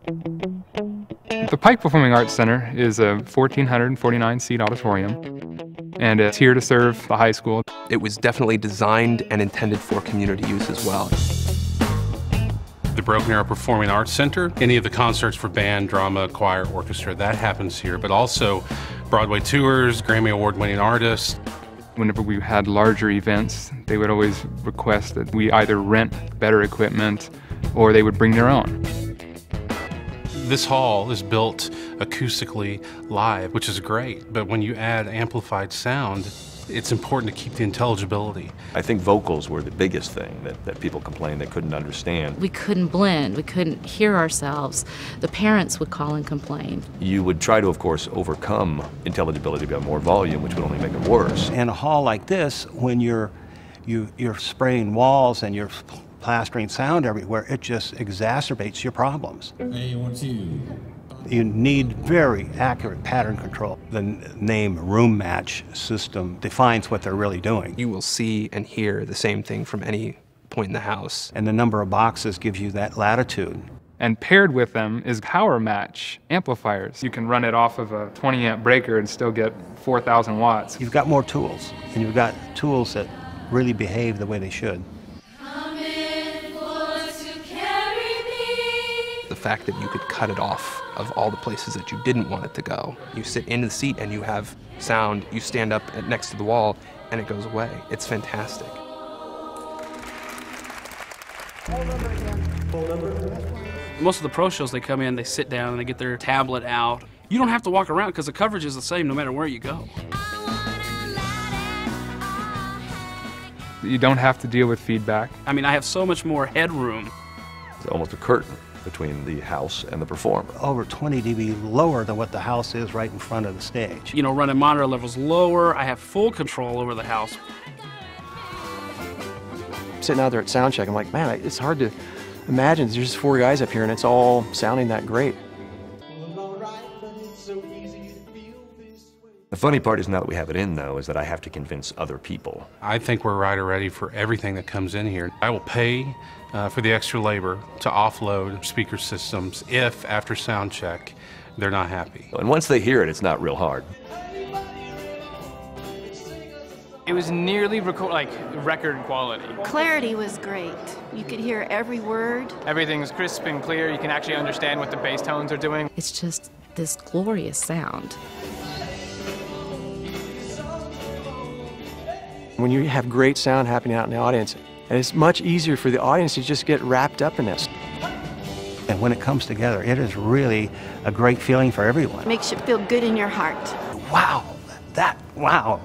The Pike Preforming Arts Center is a 1,449-seat auditorium, and it's here to serve the high school. It was definitely designed and intended for community use as well. The Broken Arrow Performing Arts Center, any of the concerts for band, drama, choir, orchestra, that happens here, but also Broadway tours, Grammy Award-winning artists. Whenever we had larger events, they would always request that we either rent better equipment or they would bring their own. This hall is built acoustically live, which is great, but when you add amplified sound, it's important to keep the intelligibility. I think vocals were the biggest thing that people complained they couldn't understand. We couldn't blend, we couldn't hear ourselves. The parents would call and complain. You would try to, of course, overcome intelligibility by more volume, which would only make it worse. In a hall like this, when you're spraying walls and you're plastering sound everywhere, it just exacerbates your problems. You need very accurate pattern control. The name room match system defines what they're really doing. You will see and hear the same thing from any point in the house. And the number of boxes gives you that latitude. And paired with them is power match amplifiers. You can run it off of a 20-amp breaker and still get 4,000 watts. You've got more tools, and you've got tools that really behave the way they should. The fact that you could cut it off of all the places that you didn't want it to go. You sit in the seat and you have sound, you stand up next to the wall and it goes away. It's fantastic. Most of the pro shows, they come in, they sit down and they get their tablet out. You don't have to walk around because the coverage is the same no matter where you go. You don't have to deal with feedback. I mean, I have so much more headroom. It's almost a curtain between the house and the performer. Over 20 dB lower than what the house is right in front of the stage. You know, running monitor levels lower, I have full control over the house. Sitting out there at sound check, I'm like, man, it's hard to imagine there's just 4 guys up here and it's all sounding that great. The funny part is now that we have it in, though, is that I have to convince other people. I think we're right already for everything that comes in here. I will pay for the extra labor to offload speaker systems if, after sound check, they're not happy. And once they hear it, it's not real hard. It was nearly record quality. Clarity was great. You could hear every word. Everything's crisp and clear. You can actually understand what the bass tones are doing. It's just this glorious sound. When you have great sound happening out in the audience, and it's much easier for the audience to just get wrapped up in this. And when it comes together, it is really a great feeling for everyone. Makes you feel good in your heart. Wow, wow.